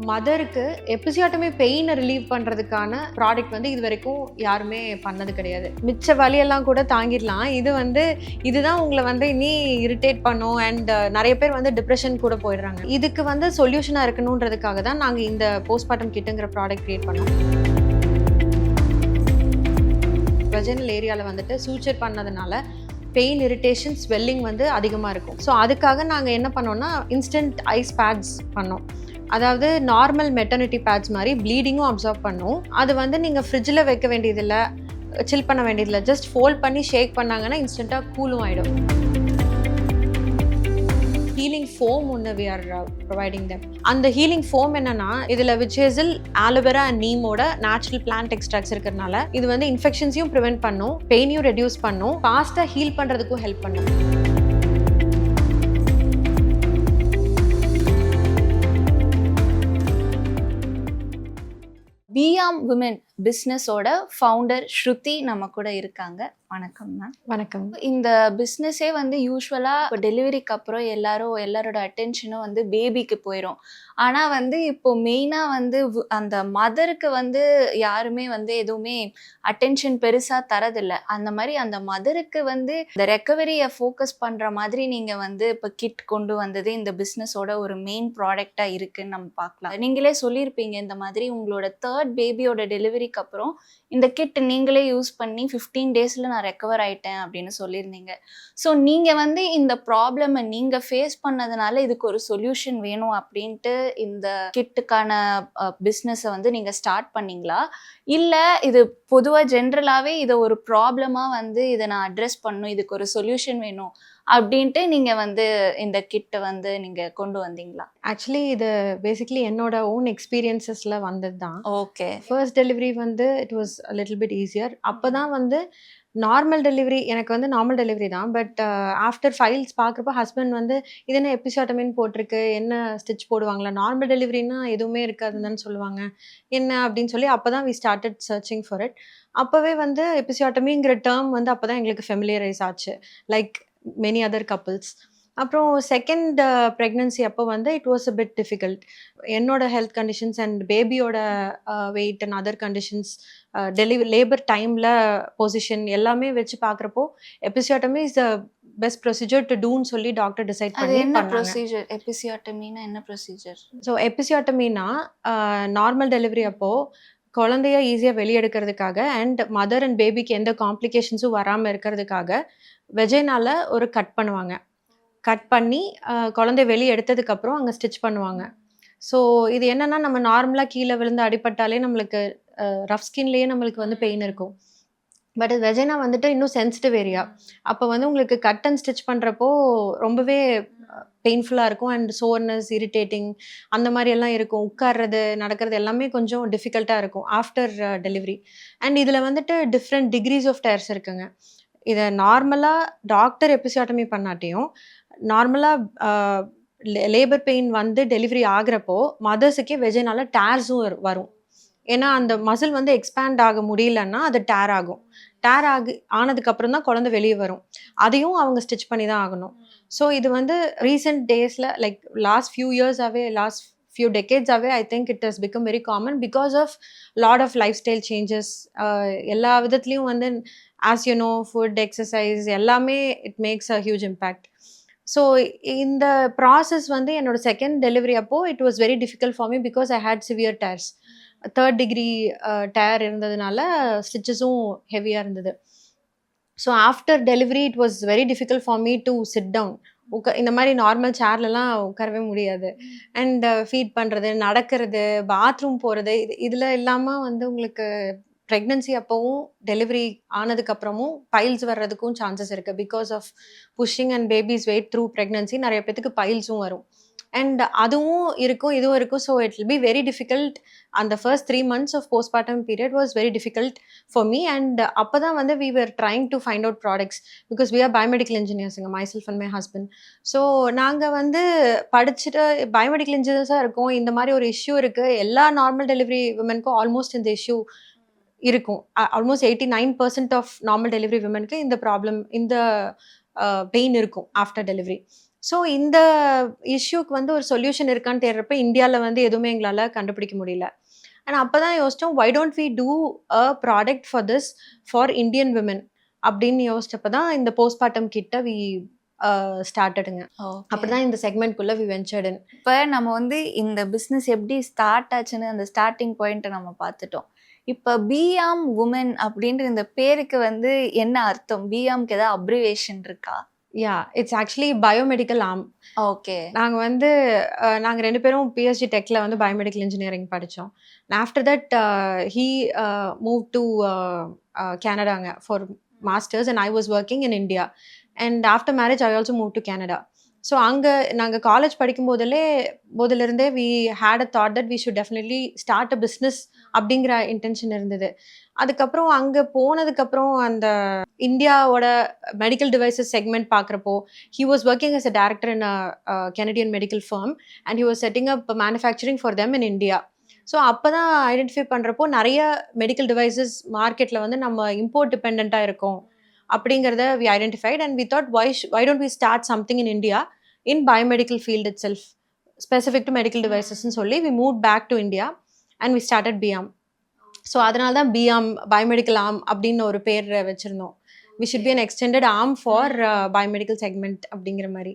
மதருக்கு episiotomy பெயினை relieve பண்ணுறதுக்கான product வந்து இது வரைக்கும் யாருமே பண்ணது கிடையாது. மிச்ச வலியெல்லாம் கூட தாங்கிடலாம். இதுதான் உங்களை வந்து இனி இரிட்டேட் பண்ணும் அண்ட் நிறைய பேர் வந்து டிப்ரெஷன் கூட போயிடுறாங்க. இதுக்கு வந்து சொல்யூஷனாக இருக்கணுன்றதுக்காக தான் நாங்கள் இந்த போஸ்ட்மார்ட்டம் கிட்டுங்கிற ப்ராடக்ட் கிரியேட் பண்ணோம். வெஜினல் ஏரியாவில் வந்துட்டு சூச்சர் பண்ணதுனால பெயின், இரிட்டேஷன், ஸ்வெல்லிங் வந்து அதிகமாக இருக்கும். ஸோ அதுக்காக நாங்கள் என்ன பண்ணோம்னா இன்ஸ்டன்ட் ஐஸ் பேட்ஸ் பண்ணோம். அதாவது நார்மல் மெட்டர்னிட்டி பேட்ஸ் மாதிரி ப்ளீடிங்கும் அப்சர்வ் பண்ணும். அது வந்து நீங்கள் ஃப்ரிட்ஜில் வைக்க வேண்டியதில்லை, சில் பண்ண வேண்டியதில்லை. ஜஸ்ட் ஃபோல்ட் பண்ணி ஷேக் பண்ணாங்கன்னா இன்ஸ்டண்ட்டாக கூலும் ஆகிடும். ஹீலிங் ஃபோம் ஒன்று we are providing them. அந்த ஹீலிங் ஃபோம் என்னன்னா இதில் விச்சேசில், ஆலோவேரா அண்ட் நீமோட நேச்சுரல் பிளான்ட் எக்ஸ்ட்ராக்ட்ஸ் இருக்கிறதுனால இது வந்து இன்ஃபெக்ஷன்ஸையும் ப்ரிவென்ட் பண்ணும், பெயினையும் ரெடியூஸ் பண்ணும், ஃபாஸ்ட்டாக ஹீல் பண்ணுறதுக்கும் ஹெல்ப் பண்ணும். பியாம் விமென் பிஸ்னஸோட ஃபவுண்டர் ஸ்ருதி நம்ம கூட இருக்காங்க. வணக்கம் மேம். வணக்கம். இந்த பிஸ்னஸே வந்து யூஸ்வலாக டெலிவரிக்கு அப்புறம் எல்லாரோட அட்டென்ஷனும் வந்து பேபிக்கு போயிடும். ஆனால் வந்து இப்போ மெயினாக வந்து அந்த மதருக்கு வந்து யாருமே வந்து எதுவுமே அட்டென்ஷன் பெருசாக தரதில்லை. அந்த மாதிரி அந்த மதருக்கு வந்து இந்த ரெக்கவரியை ஃபோக்கஸ் பண்ணுற மாதிரி நீங்கள் வந்து இப்போ கிட் கொண்டு வந்தது இந்த பிஸ்னஸோட ஒரு மெயின் ப்ராடக்டாக இருக்குன்னு நம்ம பார்க்கலாம். நீங்களே சொல்லியிருப்பீங்க இந்த மாதிரி உங்களோட 3rd பேபியோட டெலிவரிக்கு அப்புறம் இந்த கிட் நீங்களே யூஸ் பண்ணி 15 டேஸில் நான் ரெக்கவர் ஆயிட்டேன் அப்படின்னு சொல்லியிருந்தீங்க. ஸோ நீங்கள் வந்து இந்த ப்ராப்ளமை நீங்கள் ஃபேஸ் பண்ணதுனால இதுக்கு ஒரு சொல்யூஷன் வேணும் அப்படின்ட்டு இந்த கிட்டுக்கான பிஸ்னஸை வந்து நீங்கள் ஸ்டார்ட் பண்ணீங்களா, இல்லை இது பொதுவாக ஜென்ரலாகவே இதை ஒரு ப்ராப்ளமாக வந்து இதை நான் அட்ரெஸ் பண்ணணும், இதுக்கு ஒரு சொல்யூஷன் வேணும் அப்படின்ட்டு நீங்கள் வந்து இந்த கிட்டை வந்து நீங்கள் கொண்டு வந்தீங்களா? ஆக்சுவலி இது பேசிக்லி என்னோட ஓன் எக்ஸ்பீரியன்சஸில் வந்தது தான். ஓகே. ஃபர்ஸ்ட் டெலிவரி வந்து it was little bit easier. அப்போ தான் வந்து நார்மல் டெலிவரி, எனக்கு வந்து நார்மல் டெலிவரி தான். பட் ஆஃப்டர் ஃபைல்ஸ் பார்க்குறப்ப ஹஸ்பண்ட் வந்து இது என்ன எபிசியாட்டமின்னு போட்டிருக்கு, என்ன ஸ்டிச் போடுவாங்களா, நார்மல் டெலிவரினா எதுவுமே இருக்காதுன்னு சொல்லுவாங்க, என்ன அப்படின்னு சொல்லி அப்போ தான் we started searching for it. அப்போவே வந்து எபிசியாட்டமிங்கிற டேர்ம் வந்து அப்போ தான் எங்களுக்கு ஃபெமிலியரைஸ் ஆச்சு, லைக் மெனி அதர் கப்புள்ஸ். அப்புறம் செகண்ட் ப்ரெக்னன்சி அப்போ வந்து it was a bit difficult. என்னோட ஹெல்த் கண்டிஷன்ஸ் அண்ட் பேபியோட weight and other conditions, labour டைமில் பொசிஷன் எல்லாமே வச்சு பார்க்குறப்போ episiotomy is the best procedure to டூன்னு சொல்லி டாக்டர் டிசைட் பண்ணி என்ன ப்ரொசீஜர்? எபிசியாட்டமினா என்ன ப்ரொசீஜர்? ஸோ எபிசியாட்டமினா நார்மல் டெலிவரி அப்போது குழந்தைய ஈஸியாக வெளியெடுக்கிறதுக்காக அண்ட் மதர் அண்ட் பேபிக்கு எந்த காம்ப்ளிகேஷன்ஸும் வராமல் இருக்கிறதுக்காக வெஜைனால ஒரு கட் பண்ணுவாங்க. கட் பண்ணி குழந்தைய வெளியே எடுத்ததுக்கப்புறம் அங்கே ஸ்டிச் பண்ணுவாங்க. ஸோ இது என்னென்னா நம்ம நார்மலாக கீழே விழுந்து அடிபட்டாலே நம்மளுக்கு ரஃப் ஸ்கின்லேயே நம்மளுக்கு வந்து பெயின் இருக்கும். பட் வெஜைனா வந்துட்டு இன்னும் சென்சிட்டிவ் ஏரியா. அப்போ வந்து உங்களுக்கு கட் அண்ட் ஸ்டிச் பண்ணுறப்போ ரொம்பவே பெயின்ஃபுல்லாக இருக்கும் அண்ட் சோர்னஸ், இரிட்டேட்டிங் அந்த மாதிரி எல்லாம் இருக்கும். உட்கார்றது, நடக்கிறது எல்லாமே கொஞ்சம் டிஃபிகல்ட்டாக இருக்கும் ஆஃப்டர் டெலிவரி. அண்ட் இதில் வந்துட்டு டிஃப்ரெண்ட் டிகிரிஸ் ஆஃப் டயர்ஸ் இருக்குங்க. இதை நார்மலாக டாக்டர் எபிசியாட்டமி பண்ணாட்டியும் நார்மலாக லேபர் பெயின் வந்து டெலிவரி ஆகிறப்போ மதர்ஸுக்கே வெஜைனால டேர்ஸும் வரும். ஏன்னா அந்த மசில் வந்து எக்ஸ்பேண்ட் ஆக முடியலன்னா அது டேர் ஆகும். டேர் ஆனதுக்கப்புறம் தான் குழந்தை வெளியே வரும். அதையும் அவங்க ஸ்டிச் பண்ணி தான் ஆகணும். ஸோ இது வந்து ரீசெண்ட் டேஸில் லைக் லாஸ்ட் ஃபியூ டெக்கேட்ஸாகவே I think it has become very common because of lot of life style changes. எல்லா விதத்துலேயும் வந்து as you know, food, exercise எல்லாமே it makes a huge impact. So இந்த ப்ராசஸ் வந்து என்னோட செகண்ட் டெலிவரி அப்போது it was very difficult for me because I had severe tears. 3rd degree tear இருந்ததுனால ஸ்டிச்சஸும் ஹெவியாக இருந்தது. So after delivery it was very difficult for me to sit down. இந்த மாதிரி நார்மல் சேர்லலாம் உட்காரவே முடியாது. அண்ட் ஃபீட் பண்ணுறது, நடக்கிறது, பாத்ரூம் போகிறது, இதில் இல்லாமல் வந்து உங்களுக்கு ப்ரெக்னன்சி அப்போவும் டெலிவரி ஆனதுக்கப்புறமும் பைல்ஸ் வர்றதுக்கும் சான்சஸ் இருக்குது. Because of pushing and baby's weight through pregnancy நிறைய பேத்துக்கு பைல்ஸும் வரும். அண்ட் அதுவும் இருக்கும், இதுவும் இருக்கும். So it will be very difficult. அந்த first 3 months of postmortem period was very difficult for me. And அப்போ தான் வந்து we were trying to find out products because we are biomedical இன்ஜினியர்ஸுங்க, myself and my husband. So நாங்கள் வந்து படிச்சுட்டு biomedical இன்ஜினியர்ஸாக இருக்கோம். இந்த மாதிரி ஒரு இஷ்யூ இருக்குது. எல்லா நார்மல் டெலிவரி விமனுக்கும் ஆல்மோஸ்ட் இந்த இஷ்யூ இருக்கும். ஆல்மோஸ்ட் 89% ஆஃப் நார்மல் டெலிவரி விமனுக்கு இந்த ப்ராப்ளம், இந்த பெயின் இருக்கும் ஆஃப்டர் டெலிவரி. ஸோ இந்த இஷ்யூக்கு வந்து ஒரு சொல்யூஷன் இருக்கான்னு தேடுறப்ப இந்தியாவில் வந்து எதுவுமே எங்களால் கண்டுபிடிக்க முடியல. அண்ட் அப்போ தான் யோசித்தோம், why don't we do a product for this for Indian women அப்படின்னு யோசிச்சப்ப தான் இந்த போஸ்ட்மார்ட்டம் கிட்ட வி ஸ்டார்டடுங்க. ஓகே. அப்படிதான் இந்த செக்மெண்ட்குள்ள வி வென்ச்சர்ட் இன். இப்போ நம்ம வந்து இந்த பிஸ்னஸ் எப்படி ஸ்டார்ட் ஆச்சுன்னு அந்த ஸ்டார்டிங் பாயிண்ட்டை நம்ம பார்த்துட்டோம். இப்போ பியாம் உமன் அப்படின்ற இந்த பேருக்கு வந்து என்ன அர்த்தம்? பியாம்க்கு ஏதாவது அப்ரிவேஷன் இருக்கா? Yeah, it's actually biomedical arm. Okay. நாங்க வந்து நாங்க 2 பேரும் பிஎஸ்ஜி டெக்ல வந்து பயோமெடிக்கல் இன்ஜினியரிங் படிச்சோம். After that he move to கனடாங்க for masters and I was working in India. And after marriage I also move to Canada. So அங்கே நாங்கள் காலேஜ் படிக்கும் போதிலிருந்தே we had a thought that we should definitely start a business அப்படிங்கிற intention இருந்தது. அதுக்கப்புறம் அங்கே போனதுக்கப்புறம் அந்த இந்தியாவோட மெடிக்கல் டிவைசஸ் செக்மெண்ட் பார்க்குறப்போ he was working as a director in a Canadian medical firm and he was setting up manufacturing for them in India. So அப்போ தான் ஐடென்டிஃபை பண்ணுறப்போ நிறைய மெடிக்கல் டிவைசஸ் மார்க்கெட்டில் வந்து நம்ம இம்போர்ட் டிபெண்ட்டாக இருக்கோம் அப்படிங்கிறத we identified and we thought why don't we start something in India in biomedical field itself specific to medical டிவைசஸ்ன்னு சொல்லி we move back to India and we started Biarm. So அதனால தான் Biarm biomedical arm அப்படின்னு ஒரு பேர் வச்சுருந்தோம். We should be an extended arm for biomedical segment அப்படிங்கிற மாதிரி.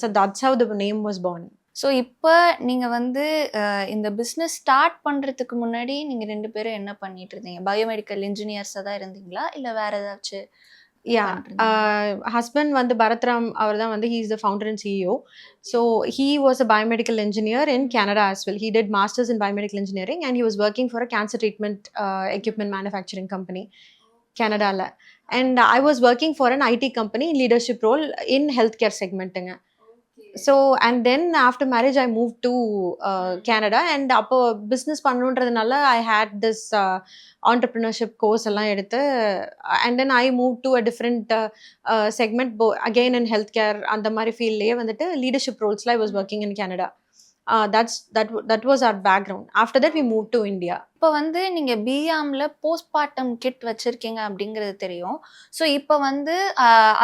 So that's how the name was born. So இப்போ நீங்கள் வந்து இந்த பிஸ்னஸ் ஸ்டார்ட் பண்ணுறதுக்கு முன்னாடி நீங்கள் 2 பேரும் என்ன பண்ணிட்டு இருந்தீங்க? பயோமெடிக்கல் இன்ஜினியர்ஸாக தான் இருந்தீங்களா இல்லை வேற ஏதாச்சும்? யா, ஹஸ்பண்ட் வந்து பரத்ராம் அவர் தான் வந்து he is the founder and CEO. So he was a biomedical engineer in Canada as well. He did masters in biomedical engineering and he was working for a cancer treatment equipment manufacturing company கனடால. And I was working for an IT company in leadership role in healthcare segmentங்க. So and then after marriage I move to Canada and அப்போ business பண்ணணுன்றதுனால I had this entrepreneurship course எல்லாம் எடுத்து and then I move to a different segment again in healthcare அந்த மாதிரி ஃபீல்ட்லேயே வந்துட்டு leadership ரோல்ஸில் I was working in Canada. that was our background. After that we moved to India. இப்போ வந்து நீங்கள் பிஆம்ல போஸ்ட்மார்ட்டம் கிட் வச்சுருக்கீங்க அப்படிங்கிறது தெரியும். ஸோ இப்போ வந்து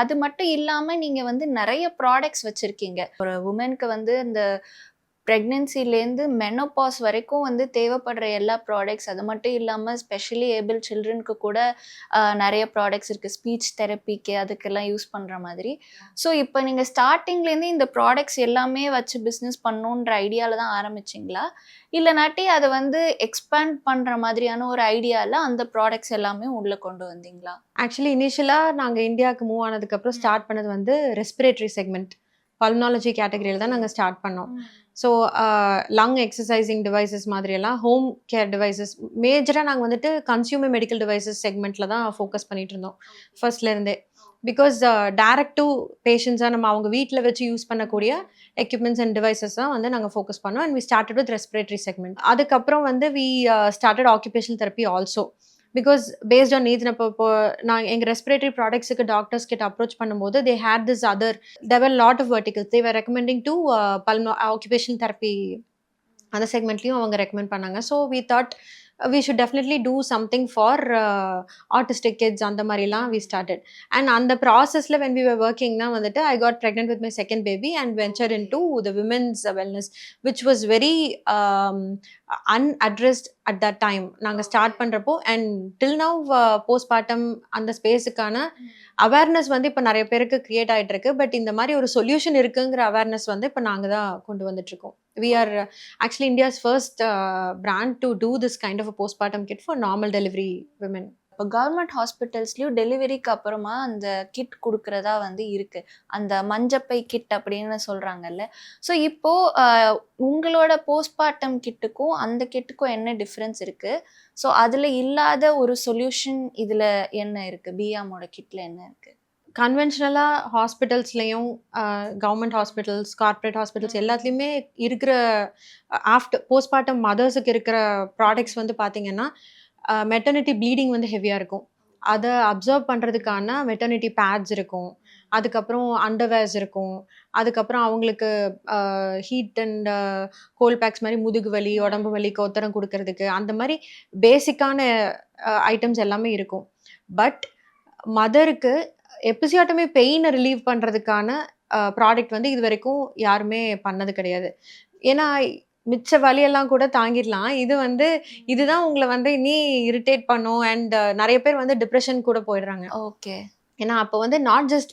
அது மட்டும் இல்லாமல் நீங்கள் வந்து நிறைய ப்ராடக்ட்ஸ் வச்சுருக்கீங்க. ஒரு உமனுக்கு வந்து இந்த ப்ரெக்னென்சிலேருந்து மெனோபாஸ் வரைக்கும் வந்து தேவைப்படுற எல்லா ப்ராடக்ட்ஸ், அது மட்டும் இல்லாமல் ஸ்பெஷலி ஏபிள் சில்ட்ரனுக்கு கூட நிறைய ப்ராடக்ட்ஸ் இருக்குது. ஸ்பீச் தெரப்பிக்கு அதுக்கெல்லாம் யூஸ் பண்ணுற மாதிரி. ஸோ இப்போ நீங்கள் ஸ்டார்டிங்லேருந்து இந்த ப்ராடக்ட்ஸ் எல்லாமே வச்சு பிஸ்னஸ் பண்ணணுன்ற ஐடியாவில் தான் ஆரம்பிச்சிங்களா? இல்லைனாட்டி அதை வந்து எக்ஸ்பேண்ட் பண்ணுற மாதிரியான ஒரு ஐடியாவில் அந்த ப்ராடக்ட்ஸ் எல்லாமே உள்ளே கொண்டு வந்தீங்களா? ஆக்சுவலி இனிஷியலாக நாங்கள் இந்தியாவுக்கு மூவ் ஆனதுக்கப்புறம் ஸ்டார்ட் பண்ணது வந்து ரெஸ்பிரேட்டரி செக்மெண்ட் பல்மனாலஜி கேட்டகரியில் தான் நாங்கள் ஸ்டார்ட் பண்ணோம். ஸோ லங் எக்ஸசைசிங் டிவைசஸ் மாதிரியெல்லாம் ஹோம் கேர் டிவைசஸ் மேஜராக நாங்கள் வந்துட்டு கன்சியூமர் மெடிக்கல் டிவைசஸ் செக்மெண்ட்டில் தான் ஃபோக்கஸ் பண்ணிட்டு இருந்தோம் ஃபர்ஸ்ட்லேருந்தே. பிகாஸ் டைரக்ட் டு பேஷண்ட்ஸாக நம்ம அவங்க வீட்டில் வச்சு யூஸ் பண்ணக்கூடிய எக்யூப்மெண்ட்ஸ் அண்ட் டிவைசஸ் தான் வந்து நாங்கள் ஃபோக்கஸ் பண்ணோம். And we started with respiratory segment. அதுக்கப்புறம் வந்து we started occupational therapy also because based on needs. இப்போ நான் எங்கள் ரெஸ்பிரேட்டரி ப்ராடக்ட்ஸுக்கு டாக்டர்ஸ் கிட்ட அப்ரோச் பண்ணும்போது they had this other there lot of verticals they were recommending to occupational therapy அந்த செக்மெண்ட்லேயும் அவங்க ரெக்கமெண்ட் பண்ணாங்க. So we thought we should definitely do something for autistic kids அந்த மாதிரிலாம் we started. And அந்த ப்ராசஸில் when we were working na வந்துட்டு I got pregnant with my second baby and ventured into the women's wellness which was very unaddressed at that time. நாங்கள் start பண்ணுறப்போ and till now postpartum அந்த ஸ்பேஸுக்கான awareness வந்து இப்போ நிறைய பேருக்கு create ஆகிட்டு இருக்கு. பட் இந்த மாதிரி ஒரு சொல்யூஷன் இருக்குங்கிற அவேர்னஸ் வந்து இப்போ நாங்கள் தான் கொண்டு வந்துட்டு இருக்கோம். We are actually India's first brand to do this kind of a postpartum kit for normal delivery women. இப்போ கவர்மெண்ட் ஹாஸ்பிட்டல்ஸ்லையும் டெலிவரிக்கு அப்புறமா அந்த கிட் கொடுக்குறதா வந்து இருக்குது. அந்த மஞ்சப்பை கிட் அப்படின்னு சொல்கிறாங்கல்ல. ஸோ இப்போது உங்களோட போஸ்ட்மார்ட்டம் கிட்டுக்கும் அந்த கிட்டுக்கும் என்ன டிஃப்ரென்ஸ் இருக்குது? ஸோ அதில் இல்லாத ஒரு சொல்யூஷன் இதில் என்ன இருக்குது? பியாமோட கிட்டில் என்ன இருக்குது? கன்வென்ஷனலாக ஹாஸ்பிட்டல்ஸ்லேயும் கவர்மெண்ட் ஹாஸ்பிட்டல்ஸ் கார்ப்பரேட் ஹாஸ்பிட்டல்ஸ் எல்லாத்துலேயுமே இருக்கிற ஆஃப்டர் போஸ்ட்மார்ட்டம் மதர்ஸுக்கு இருக்கிற ப்ராடக்ட்ஸ் வந்து பார்த்திங்கன்னா மெட்டர்னிட்டி ப்ளீடிங் வந்து ஹெவியாக இருக்கும். அதை அப்சர்வ் பண்ணுறதுக்கான மெட்டர்னிட்டி பேட்ஸ் இருக்கும். அதுக்கப்புறம் அண்டர்வேர்ஸ் இருக்கும். அதுக்கப்புறம் அவங்களுக்கு ஹீட் அண்ட் கோல்ட் பேக்ஸ் மாதிரி முதுகு வலி உடம்பு வலிக்கு ஒத்தரம் கொடுக்கறதுக்கு அந்த மாதிரி பேசிக்கான ஐட்டம்ஸ் எல்லாமே இருக்கும். பட் மதருக்கு எபிசியாட்டமி பெயினை ரிலீவ் பண்ணுறதுக்கான ப்ராடக்ட் வந்து இதுவரைக்கும் யாருமே பண்ணது கிடையாது. ஏன்னா, மிச்ச வலியெல்லாம் கூட தாங்கிடலாம். இது வந்து இதுதான் உங்கள வந்து இனி இரிட்டேட் பண்ணும் அண்ட் நெறைய பேர் வந்து டிப்ரஷன் கூட போயிடுறாங்க. ஓகே. ஏன்னா, அப்போ வந்து not just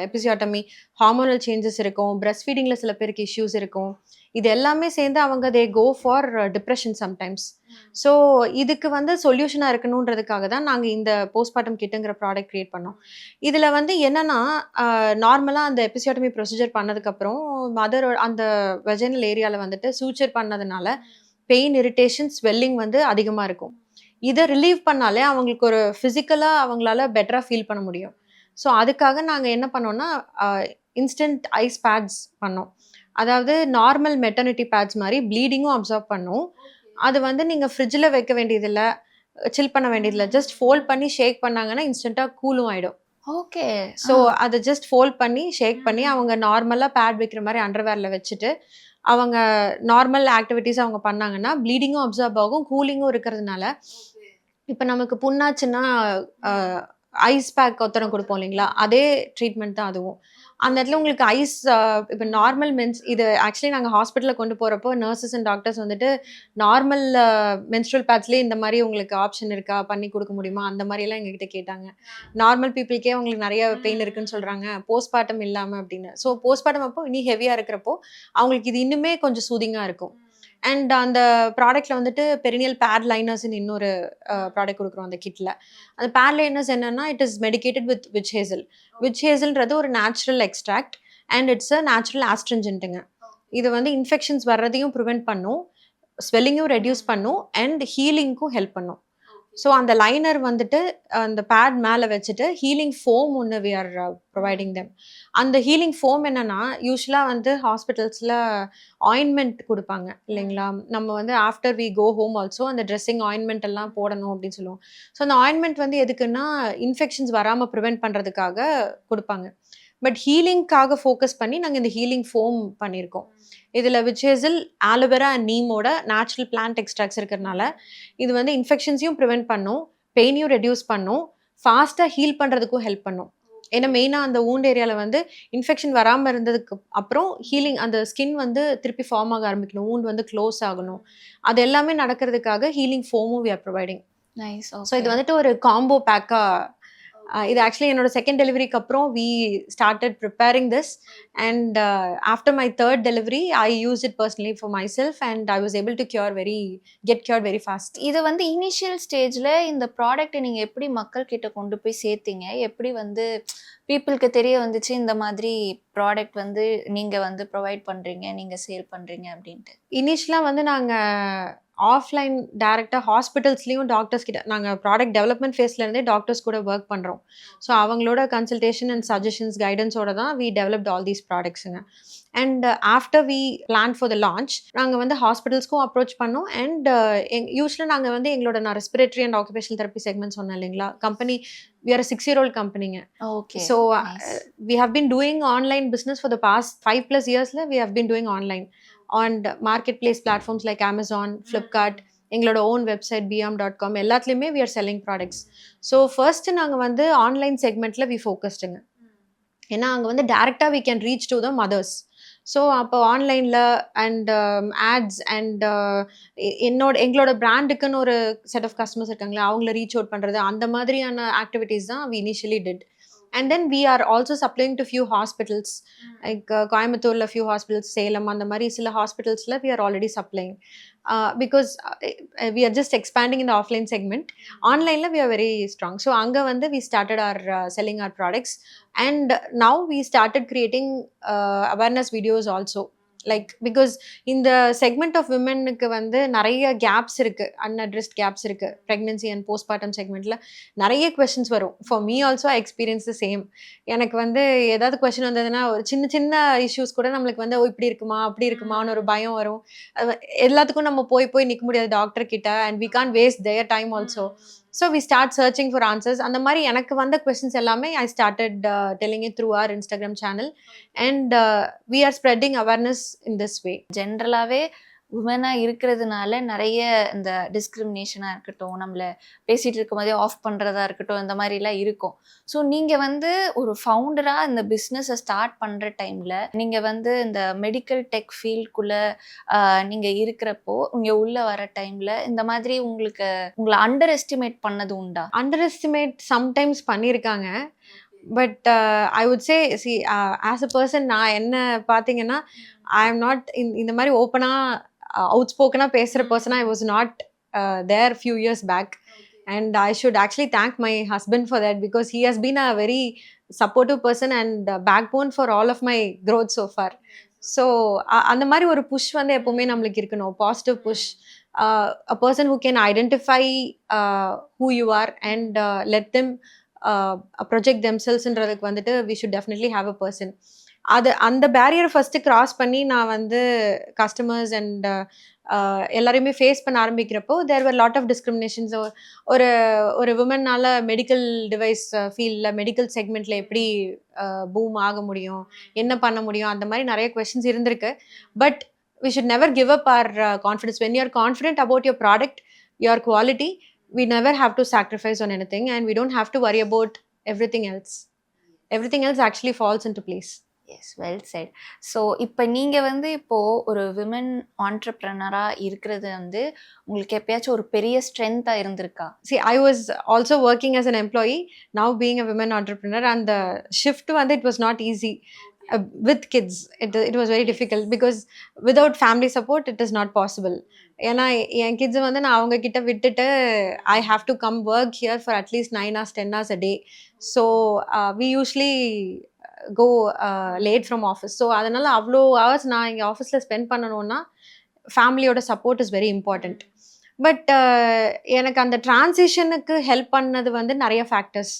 episiotomy, hormonal changes இருக்கும். பிரஸ்ட் ஃபீடிங்ல சில பேருக்கு இஷ்யூஸ் இருக்கும். இது எல்லாமே சேர்ந்து அவங்க go for depression sometimes. So, இதுக்கு வந்து சொல்யூஷனா இருக்கணுன்றதுக்காக தான் நாங்க இந்த போஸ்ட்பார்டம் கிட்டுங்கிற ப்ராடக்ட் கிரியேட் பண்ணோம். இதுல வந்து என்னன்னா, நார்மலா அந்த எபிசியோட்டமி ப்ரொசீஜர் பண்ணதுக்கப்புறம் அந்த வெஜைனல் ஏரியால வந்துட்டு சூச்சர் பண்ணதுனால பெயின், இரிட்டேஷன், ஸ்வெல்லிங் வந்து அதிகமா இருக்கும். இத ரிலீவ் பண்ணாலே அவங்களுக்கு ஒரு பிசிக்கலா அவங்களால பெட்டரா ஃபீல் பண்ண முடியும். ஸோ அதுக்காக நாங்க என்ன பண்ணோம்னா, அ இன்ஸ்டன்ட் ஐஸ் பேட்ஸ் பண்ணோம். அதாவது நார்மல் மெட்டர்னிட்டி பேட்ஸ் மாரி ப்ளீடிங்கும் அப்சார்ப் பண்ணும். அது வந்து நீங்க ஃப்ரிட்ஜ்ல வைக்க வேண்டியதில்ல, சில் பண்ண வேண்டியதில்ல. ஜஸ்ட் ஃபோல்ட் பண்ணி ஷேக் பண்ணாங்கன்னா, இன்ஸ்டன்ட்டா கூலும் ஆயிடும். ஓகே. ஸோ அத ஜஸ்ட் ஃபோல்ட் பண்ணி, ஷேக் பண்ணி அவங்க நார்மலா பேட் வைக்கிற மாரி அண்டர்வேர்ல வச்சுட்டு, அவங்க நார்மல் ஆக்டிவிட்டீஸ் அவங்க பண்ணாங்கன்னா, ப்ளீடிங்கும் அப்சார்ப் ஆகும், கூலிங்கும் இருக்கிறதுனால இப்ப நமக்கு புண்ணாச்சுன்னா, அ ஐஸ் பேக் ஒத்தடம் குடுப்போம் இல்லைங்களா? அதே ட்ரீட்மெண்ட் தான் அதுவும். அந்த இடத்துல உங்களுக்கு ஐஸ் இப்ப நார்மல் இது ஆக்சுவலி நாங்க ஹாஸ்பிட்டல்ல கொண்டு போறப்போ, நர்சஸ் அண்ட் டாக்டர்ஸ் வந்துட்டு நார்மல் மென்ஸ்ட்ரல் பேட்ஸ்லயே இந்த மாரி உங்களுக்கு ஆப்ஷன் இருக்கா? பண்ணி குடுக்க முடியுமா? அந்த மாரிலாம் எங்ககிட்ட கேட்டாங்க. நார்மல் பீப்பிள்க்கே அவங்களுக்கு நெறைய பெயின் இருக்குன்னு சொல்றாங்க. போஸ்ட்பார்டம் இல்லாம அப்படின்னு. ஸோ போஸ்ட்பார்டம் அப்போ இனி ஹெவியா இருக்கிறப்போ, அவங்களுக்கு இது இன்னுமே கொஞ்சம் சூதிங்கா இருக்கும். அண்ட் அந்த ப்ராடக்ட்ல வந்துட்டு பெரினியல் பேட் லைனர்ஸ்ன்னு இன்னொரு ப்ராடக்ட் குடுக்குறோம் அந்த கிட்ல. அந்த பேட் லைனர்ஸ் என்னன்னா, it is medicated with witch hazel. Witch ஹேசல்ன்றது ஒரு natural extract and it's a natural ஆஸ்ட்ரிஞ்சன்ட்டுங்க. இது வந்து இன்ஃபெக்ஷன்ஸ் வர்றதையும் பிரிவென்ட் பண்ணும். ஸ்வெல்லிங்கும் ரெட்யூஸ் பண்ணும் அண்ட் ஹீலிங்க்கும் ஹெல்ப் பண்ணும். ஸோ அந்த லைனர் வந்துட்டு அந்த பேட் மேல வச்சுட்டு ஹீலிங் ஃபோம் ஒண்ணு வி ஆர் ப்ரொவைடிங் தெம். அந்த ஹீலிங் ஃபோம் என்னன்னா, யூசுவலா வந்து ஹாஸ்பிட்டல்ஸ்ல ஆயின்ட்மென்ட் குடுப்பாங்க இல்லைங்களா? நம்ம வந்து after we go home also அந்த ட்ரெஸ்ஸிங் ஆயின்ட்மென்ட் எல்லாம் போடணும் அப்படின்னு சொல்லுவோம். ஸோ அந்த ஆயின்ட்மென்ட் வந்து எதுக்குன்னா, இன்ஃபெக்ஷன்ஸ் வராம பிரிவென்ட் பண்றதுக்காக குடுப்பாங்க. பட் ஹீலிங்க்காக ஃபோக்கஸ் பண்ணி நாங்க இந்த ஹீலிங் ஃபோம் பண்ணியிருக்கோம். இதுல விட்ச் ஹேசல், ஆலோவேரா அண்ட் நீமோட நேச்சுரல் பிளான்ட் எக்ஸ்ட்ராக்ட்ஸ் இருக்கிறனால, இது வந்து இன்ஃபெக்ஷன்ஸையும் பிரிவென்ட் பண்ணும், பெயினையும் ரெட்யூஸ் பண்ணும், ஃபாஸ்ட்டா ஹீல் பண்றதுக்கும் ஹெல்ப் பண்ணும். ஏன்னா மெயினா அந்த வூண்ட் ஏரியால வந்து இன்ஃபெக்ஷன் வராம இருந்ததுக்கு அப்புறம் ஹீலிங் அந்த ஸ்கின் வந்து திருப்பி ஃபார்ம் ஆக ஆரம்பிக்கணும். வூண்ட் வந்து க்ளோஸ் ஆகணும். அது எல்லாமே நடக்கிறதுக்காக ஹீலிங் ஃபோமும் we are providing. Nice. So இது ஓகே. வந்துட்டு ஒரு காம்போ பேக்கா இது ஆக்சுவலி என்னோட செகண்ட் டெலிவரிக்கு அப்புறம் we started preparing this and after my third delivery I use it personally for myself and I was able to get cured very fast. இது வந்து இனிஷியல் ஸ்டேஜ்ல இந்த ப்ராடக்ட்ட நீங்க எப்படி மக்கள் கிட்ட கொண்டு போய் சேர்த்தீங்க? எப்படி வந்து பீப்பிள்க்கு தெரிய வந்துச்சு, இந்த மாதிரி ப்ராடக்ட் வந்து நீங்க வந்து ப்ரொவைட் பண்றீங்க, நீங்க சேல் பண்றீங்க அப்படின்ட்டு? இனிஷியலா வந்து நாங்க ஆஃப்லைன் டைரக்ட்டா ஹாஸ்பிட்டல்ஸ்லயும் டாக்டர்ஸ் கிட்ட நாங்க ப்ராடக்ட் டெவலப்மென்ட் ஃபேஸ்ல இருந்தே டாக்டர்ஸ் கூட வொர்க் பண்றோம். ஸோ அவங்களோட கன்சல்டேஷன் அண்ட் சஜஷன்ஸ், கைடன்ஸோட தான் வி டெவலப்ட் ஆல் தீஸ் ப்ராடக்ட்ஸுங்க. And after we plan for the launch நாங்க வந்து ஹாஸ்பிட்டல்ஸ்க்கும் அப்ரோச் பண்ணோம் அண்ட் யூசுவலா நாங்க வந்து நான் respiratory and occupational therapy segment சொன்னேன் இல்லைங்களா? Company we are 6 year old கம்பெனிங்க. Okay. So, nice. we have been doing online business for the past 5+ yearsல we have been doing online on marketplace platforms like Amazon, Flipkart, எங்களோட own website beyond.com எல்லாத்துலயுமே we are selling products. So, first நாங்க வந்து online செக்மெண்ட்ல we focusedங்க. ஏன்னா அங்க வந்து டைரக்ட்டா we can reach to the mothers. So அப்போ ஆன்லைன்ல அண்ட் ஆட்ஸ் அண்ட் எங்களோட பிராண்டுக்குன்னு ஒரு செட் ஆஃப் கஸ்டமர்ஸ் இருக்காங்களா, அவங்கள ரீச் அவுட் பண்றது அந்த மாதிரியான ஆக்டிவிட்டீஸ் தான் we initially did. And then we are also supplying to few hospitals like கோயம்புத்தூர்ல few hospitals, சேலம் அந்த மாதிரி சில ஹாஸ்பிட்டல்ஸ்ல we are already supplying because we are just expanding in the offline segment. Onlineல we are very strong. So அங்க வந்து we started our selling our products and now we started creating awareness videos also. Like because இந்த segment of விமென்னுக்கு வந்து நிறைய caps இருக்கு, அன்அட்ரஸ்ட் caps இருக்கு. Pregnancy and postmortem செக்மெண்ட்ல நிறைய questions வரும். For me also I experience the same. எனக்கு வந்து ஏதாவது கொஸ்டின் வந்ததுன்னா ஒரு சின்ன சின்ன இஷ்யூஸ் கூட நம்மளுக்கு வந்து இப்படி இருக்குமா அப்படி இருக்குமான்னு ஒரு பயம் வரும். எல்லாத்துக்கும் நம்ம போய் நிற்க முடியாது டாக்டர் கிட்ட and we can waste their time also. So we start searching for answers. அந்த மாதிரி எனக்கு வந்த கொஸ்டின்ஸ் எல்லாமே I started telling it through our Instagram channel and we are spreading awareness in this way. ஜென்ரலாவே உமனா இருக்கிறதுனால நிறைய இந்த டிஸ்கிரிமினேஷனா இருக்கட்டும், நம்மள பேசிட்டு இருக்கும்போதே ஆஃப் பண்றதா இருக்கட்டும், இந்த மாதிரிலாம் இருக்கும். ஸோ நீங்க வந்து ஒரு ஃபவுண்டரா இந்த பிஸ்னஸை ஸ்டார்ட் பண்ற டைம்ல நீங்க வந்து இந்த மெடிக்கல் டெக் ஃபீல்டுக்குள்ள நீங்க இருக்கிறப்போ, நீங்க உள்ள வர டைம்ல இந்த மாதிரி உங்களை அண்டர் எஸ்டிமேட் பண்ணது உண்டா? அண்டர் எஸ்டிமேட் சம்டைம்ஸ் பண்ணியிருக்காங்க. But I would say as a person நான் என்ன பார்த்தீங்கன்னா, ஐ எம் நாட் இந்த மாதிரி ஓப்பனாக அவுட் ஸ்போக்கனாக பேசுகிற பர்சனாக I was not there few years back. And I should actually thank my husband for that, because he has been a very supportive person and backbone for all of my growth so far. So அந்த மாதிரி ஒரு push வந்து எப்போவுமே நம்மளுக்கு இருக்கணும், positive push. A person who can identify who you are and let them project themselvesன்றதுக்கு வந்துட்டு we should definitely have a person. அந்த பேரியரை first cross பண்ணி நான் வந்து கஸ்டமர்ஸ் அண்ட் எல்லாரையுமே ஃபேஸ் பண்ண ஆரம்பிக்கிறப்போ தேர் வர் லாட் ஆஃப் டிஸ்கிரிமினேஷன்ஸ். ஒரு ஒரு விமன்னால மெடிக்கல் டிவைஸ் ஃபீல்டில் மெடிக்கல் செக்மெண்ட்டில் எப்படி பூம் ஆக முடியும், என்ன பண்ண முடியும், அந்த மாதிரி நிறைய கொஸ்டின்ஸ் இருந்திருக்கு. But we should never give up our confidence. When you are confident about your product, your quality, we never have to sacrifice on anything, and we don't have to worry about everything else. Everything else actually falls into place. Yes, well set. So இப்போ நீங்கள் வந்து இப்போது ஒரு women ஆண்டர்ப்ரனராக இருக்கிறது வந்து உங்களுக்கு எப்பயாச்சும் ஒரு பெரிய ஸ்ட்ரென்த்தாக இருந்திருக்கா? See, I was also working as an employee, now being a women entrepreneur, and the shift வந்து it was not easy. With kids it was very difficult, because without family support it is not possible. ஏன்னா என் kids வந்து நான் அவங்க கிட்ட விட்டுட்டு I have to come work here for at least 9 hours 10 hours a day. So we usually go late from office. So அதனால் அவ்வளோ hours நான் இங்கே ஆஃபீஸில் ஸ்பெண்ட் பண்ணணும்னா ஃபேமிலியோட support is very important. But எனக்கு அந்த ட்ரான்சிஷனுக்கு ஹெல்ப் பண்ணது வந்து நிறைய factors.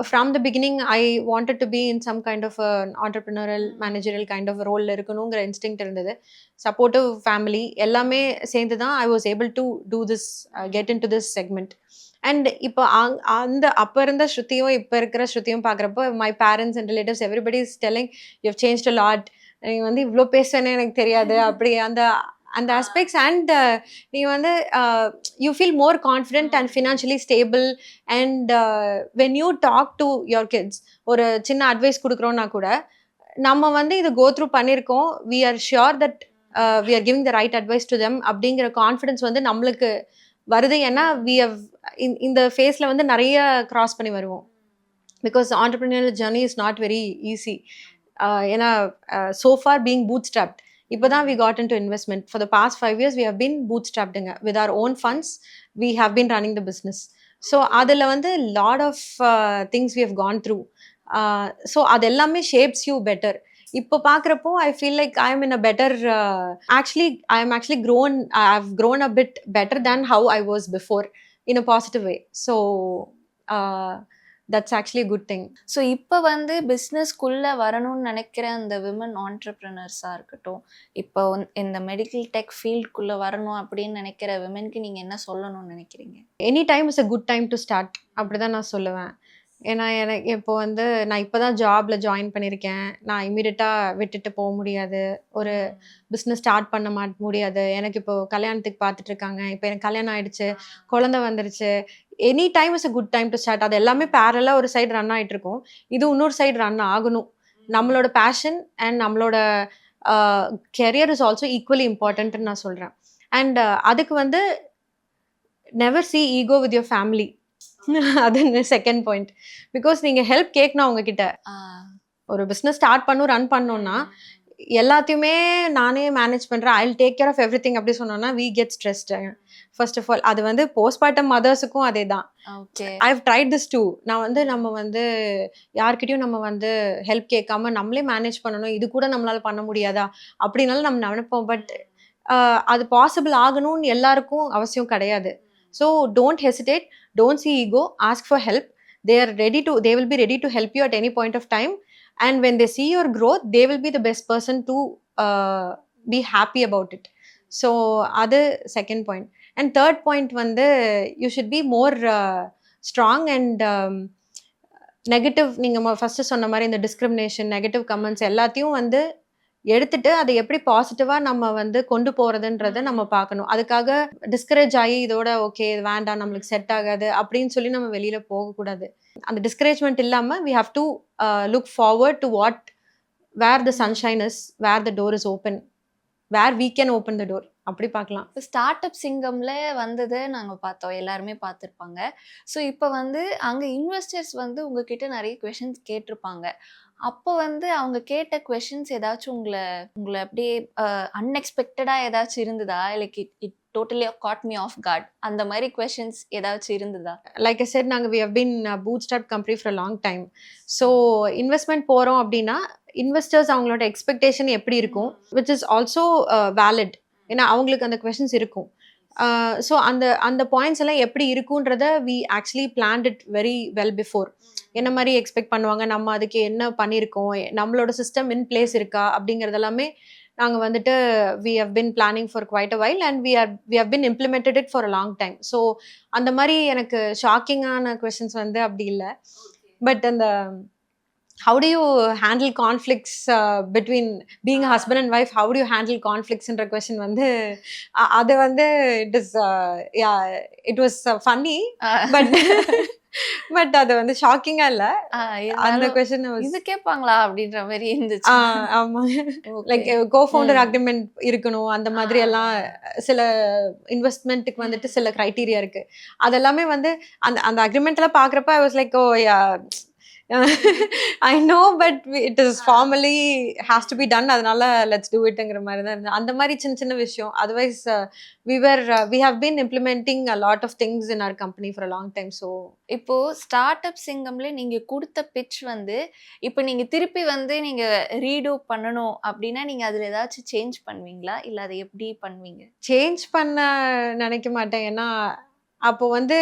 From the beginning I wanted to be in some kind of an entrepreneurial managerial kind of role இருக்கணுங்கிற இன்ஸ்டிங்க்ட் இருந்தது. சப்போர்ட்டிவ் ஃபேமிலி எல்லாமே சேர்ந்து தான் I was able to do this, get into this segment. And இப்போ அந்த அப்போ இருந்த ஸ்ருதியும் இப்போ இருக்கிற ஸ்ருதியும் பார்க்குறப்போ my parents and relatives everybody is telling you how changed a lot, நீ வந்து இவ்வளோ பேசுவேன்னு எனக்கு தெரியாது அப்படி அந்த அந்த ஆஸ்பெக்ட்ஸ். அண்ட் நீ வந்து you feel more confident and financially stable. And when you talk to your kids, ஒரு சின்ன அட்வைஸ் கொடுக்குறோன்னா கூட நம்ம வந்து இது கோ த்ரூ பண்ணியிருக்கோம், we are sure that we are giving the right advice to them அப்படிங்கிற கான்ஃபிடென்ஸ் வந்து நம்மளுக்கு வருது. ஏன்னா வி ஹவ் இந்த ஃபேஸில் வந்து நிறைய கிராஸ் பண்ணி வருவோம். Because entrepreneur journey is not very easy. ஏன்னா so far being bootstrapped, இப்போ தான் we got into investment. For the past 5 years we have been bootstrapped. With our own funds we have been running the business. So அதில் வந்து lot of things we have gone through. So அது எல்லாமே shapes you better. இப்போ பார்க்குறப்போ I feel like I am in a better, I am actually grown a bit better than how I was before, in a positive way. So that's actually a good thing. So இப்போ வந்து பிஸ்னஸ்க்குள்ளே வரணும்னு நினைக்கிற அந்த women ஆண்டர்ப்ரனர்ஸாக இருக்கட்டும், இப்போ இந்த medical tech ஃபீல்டுக்குள்ளே வரணும் அப்படின்னு நினைக்கிற விமனுக்கு நீங்கள் என்ன சொல்லணும்னு நினைக்கிறீங்க? Any time is a good time to start, அப்படி தான் நான் சொல்லுவேன். ஏன்னா எனக்கு இப்போ வந்து நான் இப்போ தான் ஜாபில் ஜாயின் பண்ணியிருக்கேன், நான் இமீடியட்டாக விட்டுட்டு போக முடியாது, ஒரு பிஸ்னஸ் ஸ்டார்ட் பண்ண முடியாது. எனக்கு இப்போ கல்யாணத்துக்கு பார்த்துட்ருக்காங்க, இப்போ எனக்கு கல்யாணம் ஆகிடுச்சு, குழந்தை வந்துருச்சு. Any time is a good time to start. அது எல்லாமே பேரலாக ஒரு சைடு ரன் ஆகிட்டு இருக்கும், இது இன்னொரு சைடு ரன் ஆகணும். நம்மளோட பேஷன் அண்ட் நம்மளோட கெரியர் இஸ் ஆல்சோ ஈக்குவலி இம்பார்ட்டன்ட்னு நான் சொல்கிறேன். அண்ட் அதுக்கு வந்து never see ego with your family. அது செகண்ட் பாயிண்ட். பிகாஸ் நீங்கள் ஹெல்ப் கேட்கணும் அவங்கக்கிட்ட. ஒரு பிஸ்னஸ் ஸ்டார்ட் ரன் பண்ணோன்னா எல்லாத்தையுமே நானே மேனேஜ் பண்ணுறேன், I will take care of everything அப்படி சொன்னோன்னா we get stressed. First of all அது வந்து போஸ்ட்மார்ட்டம் மதர்ஸுக்கும் அதே தான். I have tried this too. நான் வந்து நம்ம வந்து யார்கிட்டையும் நம்ம வந்து ஹெல்ப் கேட்காம நம்மளே மேனேஜ் பண்ணணும், இது கூட நம்மளால் பண்ண முடியாதா அப்படின்னாலும் நம்ம நினைப்போம். பட் அது பாசிபிள் ஆகணும்னு எல்லாருக்கும் அவசியம் கிடையாது. So don't hesitate, don't see ego, ask for help. They will be ready to help you at any point of time, and when they see your growth they will be the best person to be happy about it. So other second point. And third point வந்து you should be more strong and negative. நீங்க first சொன்ன மாதிரி இந்த discrimination, negative comments எல்லாத்தையும் வந்து எடுத்துட்டு அதை எப்படி பாசிட்டிவா நம்ம வந்து கொண்டு போறதுன்றத நம்ம பார்க்கணும். அதுக்காக டிஸ்கரேஜ் ஆகி இதோட ஓகே இது வேண்டாம் நம்மளுக்கு செட் ஆகாது அப்படின்னு சொல்லி நம்ம வெளியில போகக்கூடாது. அந்த டிஸ்கரேஜ்மெண்ட் இல்லாம we have to look forward to what where the sunshine is, where the door is open, where we can open the door. அப்படி பார்க்கலாம். இப்போ ஸ்டார்ட் அப் சிங்கம்ல வந்தது நாங்க பார்த்தோம். எல்லாருமே பார்த்துருப்பாங்க. ஸோ இப்போ வந்து அங்க இன்வெஸ்டர்ஸ் வந்து உங்ககிட்ட நிறைய கொஷின்ஸ் கேட்டிருப்பாங்க. அப்போ வந்து அவங்க கேட்ட கொஷின்ஸ் ஏதாச்சும் உங்கள உங்கள அப்படியே அன்எக்ஸ்பெக்டடா ஏதாச்சும் இருந்ததா? Like it it totally caught me off guard அந்த மாதிரி கொஷின்ஸ் ஏதாச்சும் இருந்ததா? Like I said, we have been a bootstrap company for a long time. So investment போறோம் அப்படின்னா இன்வெஸ்டர்ஸ் அவங்களோட எக்ஸ்பெக்டேஷன் எப்படி இருக்கும், which is also valid. ஏன்னா அவங்களுக்கு அந்த கொஷின்ஸ் இருக்கும். ஸோ அந்த அந்த பாயிண்ட்ஸ் எல்லாம் எப்படி இருக்குன்றத we actually planned it very well before. என்ன மாதிரி எக்ஸ்பெக்ட் பண்ணுவாங்க, நம்ம அதுக்கு என்ன பண்ணியிருக்கோம், நம்மளோட சிஸ்டம் இன் பிளேஸ் இருக்கா அப்படிங்கிறது எல்லாமே நாங்கள் வந்துட்டு we have been planning for quite a while and we have been implemented it for a long time. So அந்த மாதிரி எனக்கு ஷாக்கிங்கான கொஷின்ஸ் வந்து அப்படி இல்லை. பட் அந்த how do you handle conflicts between being a husband and wife, how do you handle conflicts என்ற question வந்து அது வந்து it is yeah it was funny but அது வந்து ஷாக்கிங்கா இல்ல. அந்த question இது கேட்பாங்களா அப்படின்ற மாதிரி இருந்துச்சு. ஆமா, லைக் கோஃபவுண்டர் அக்ரிமெண்ட் இருக்கணும், அந்த மாதிரி எல்லாம் சில இன்வெஸ்ட்மெண்ட்டுக்கு வந்துட்டு சில கிரைட்டீரியா இருக்கு. அதெல்லாமே வந்து அந்த அந்த அக்ரிமெண்ட் எல்லாம் பாக்குறப்ப I was like oh yeah I know but it is formally has to be done, அதனால let's do itங்கிற மாதிரி தான் இருந்தது. அந்த மாதிரி சின்ன சின்ன விஷயம். otherwise we have been implementing a lot of things in our company for a long time. So இப்போ ஸ்டார்ட் அப் சிங்கம்ல நீங்க கொடுத்த பிட்ச் வந்து இப்போ நீங்க திருப்பி வந்து நீங்க ரீடூ பண்ணணும் அப்படின்னா நீங்க அதுல ஏதாச்சும் சேஞ்ச் பண்ணுவீங்களா, இல்ல அதை எப்படி பண்ணுவீங்க? சேஞ்ச் பண்ண நினைக்க மாட்டேன். ஏன்னா அப்போ வந்து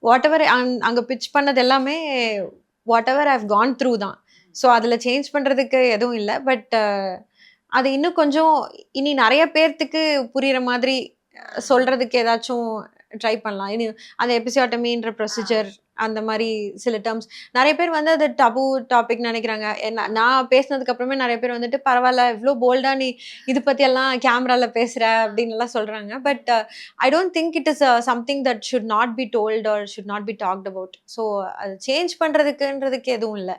வாட் எவர் அங்க பிட்ச் பண்ணது எல்லாமே what ever I've gone through தான். ஸோ அதில் சேஞ்ச் பண்ணுறதுக்கு எதுவும் இல்லை. பட் அது இன்னும் கொஞ்சம் இனி நிறைய பேர்த்துக்கு புரிகிற மாதிரி சொல்கிறதுக்கு ஏதாச்சும் ட்ரை பண்ணலாம். இனி அந்த எபிசியோட்டமின்ற ப்ரொசீஜர் அந்த மாதிரி சில டேர்ம்ஸ் நிறைய பேர் வந்து அது டபு டாபிக் நினைக்கிறாங்க. நான் பேசினதுக்கு அப்புறமே நிறைய பேர் வந்துட்டு பரவாயில்ல இவ்வளோ போல்டா நீ இது பற்றி எல்லாம் கேமரால பேசுற அப்படின்னு எல்லாம் சொல்றாங்க. But I don't think it is something that should not be told or should not be talked about. So அது சேஞ்ச் பண்றதுக்குன்றதுக்கு எதுவும் இல்லை.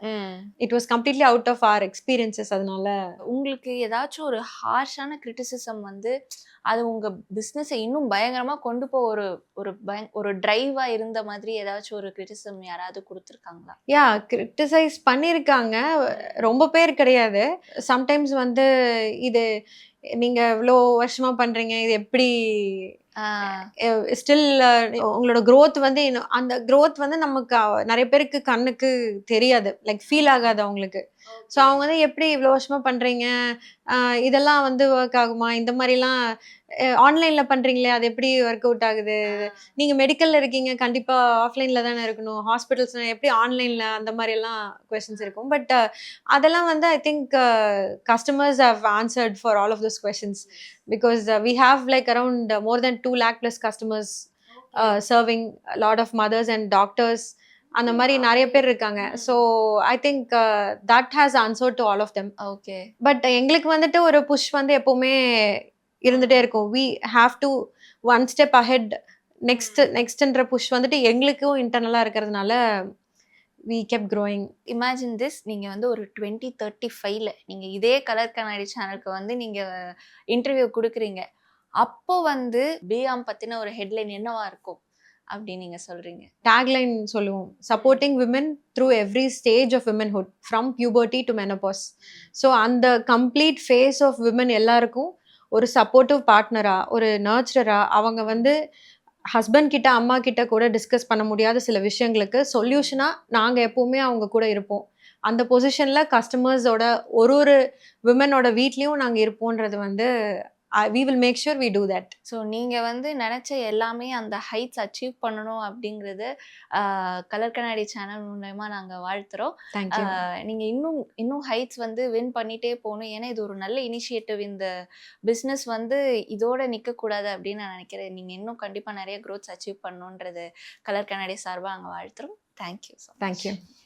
It was completely out of our experiences. அதனால உங்களுக்கு ஏதாச்சும் ஒரு ஹார்ஷான கிரிட்டிசிசம் வந்து அது உங்க பிஸ்னஸை இன்னும் பயங்கரமா கொண்டு போ ஒரு ஒரு டிரைவா இருந்த மாதிரி ஏதாச்சும் ஒரு கிரிட்டிசிசம் யாராவது கொடுத்துருக்காங்களா? யா, கிரிட்டிசைஸ் பண்ணியிருக்காங்க. ரொம்ப பேர் கிடையாது. சம்டைம்ஸ் வந்து இது நீங்க இவ்வளோ வருஷமா பண்றீங்க, இது எப்படி ஸ்டில் உங்களோட growth வந்து அந்த growth வந்து நமக்கு நிறைய பேருக்கு கண்ணுக்கு தெரியாது, லைக் ஃபீல் ஆகாது அவங்களுக்கு. ஸோ அவங்க வந்து எப்படி இவ்வளோ வருஷமா பண்றீங்க, இதெல்லாம் வந்து ஒர்க் ஆகுமா, இந்த மாதிரிலாம் ஆன்லைன்ல பண்றீங்களே அது எப்படி ஒர்க் அவுட் ஆகுது, நீங்க மெடிக்கல்ல இருக்கீங்க கண்டிப்பா ஆஃப்லைன்ல தானே இருக்கணும், ஹாஸ்பிட்டல்ஸ் எப்படி ஆன்லைன்ல, அந்த மாதிரி எல்லாம் கொஸ்டின்ஸ் இருக்கும். பட் அதெல்லாம் வந்து I think customers have answered for all of those questions because we have like around more than 2 lakh plus customers serving a lot of mothers and doctors. அந்த மாதிரி நிறைய பேர் இருக்காங்க. So I think that has answered to all of them. Okay. But எங்களுக்கு வந்துட்டு ஒரு push வந்து எப்பவுமே இருந்துட்டே இருக்கும். We have to one step ahead, நெக்ஸ்ட்ன்ற புஷ் வந்துட்டு எங்களுக்கும் இன்டர்னலாக இருக்கிறதுனால we kept growing. Imagine this, நீங்க வந்து ஒரு 2035ல நீங்க இதே கலர் கண்ணாடி சேனலுக்கு வந்து நீங்க இன்டர்வியூ கொடுக்குறீங்க. அப்போ வந்து பியாம் பத்தின ஒரு ஹெட்லைன் என்னவா இருக்கும் அப்படி நீங்க சொல்றீங்க? டேக்லைன் சொல்லுவோம், supporting women through every stage of womanhood from puberty to menopause. So அந்த கம்ப்ளீட் ஃபேஸ் ஆஃப் விமன் எல்லாருக்கும் ஒரு சப்போர்ட்டிவ் பார்ட்னரா, ஒரு நர்ச்சரா, அவங்க வந்து ஹஸ்பண்ட் கிட்ட அம்மா கிட்ட கூட டிஸ்கஸ் பண்ண முடியாத சில விஷயங்களுக்கு சொல்யூஷனா நாங்க எப்பவுமே அவங்க கூட இருப்போம். அந்த பொசிஷன்ல கஸ்டமர்ஸோட ஒரு விமனோட வீட்லயும் நாங்க இருப்போன்றது வந்து we will make sure we do that. So நீங்கள் வந்து நினச்ச எல்லாமே அந்த ஹைட்ஸ் அச்சீவ் பண்ணணும் அப்படிங்கிறது கலர் கண்ணாடி சேனல் மூலமா நாங்கள் வாழ்த்துறோம். நீங்கள் இன்னும் ஹைட்ஸ் வந்து வின் பண்ணிகிட்டே போகணும். ஏன்னா இது ஒரு நல்ல இனிஷியேட்டிவ். இந்த பிஸ்னஸ் வந்து இதோட நிற்கக்கூடாது அப்படின்னு நான் நினைக்கிறேன். நீங்கள் இன்னும் கண்டிப்பாக நிறைய க்ரோத்ஸ் அச்சீவ் பண்ணணுன்றது கலர் கண்ணாடி சார்பாக நாங்கள் வாழ்த்துறோம். தேங்க்யூ. தேங்க்யூ.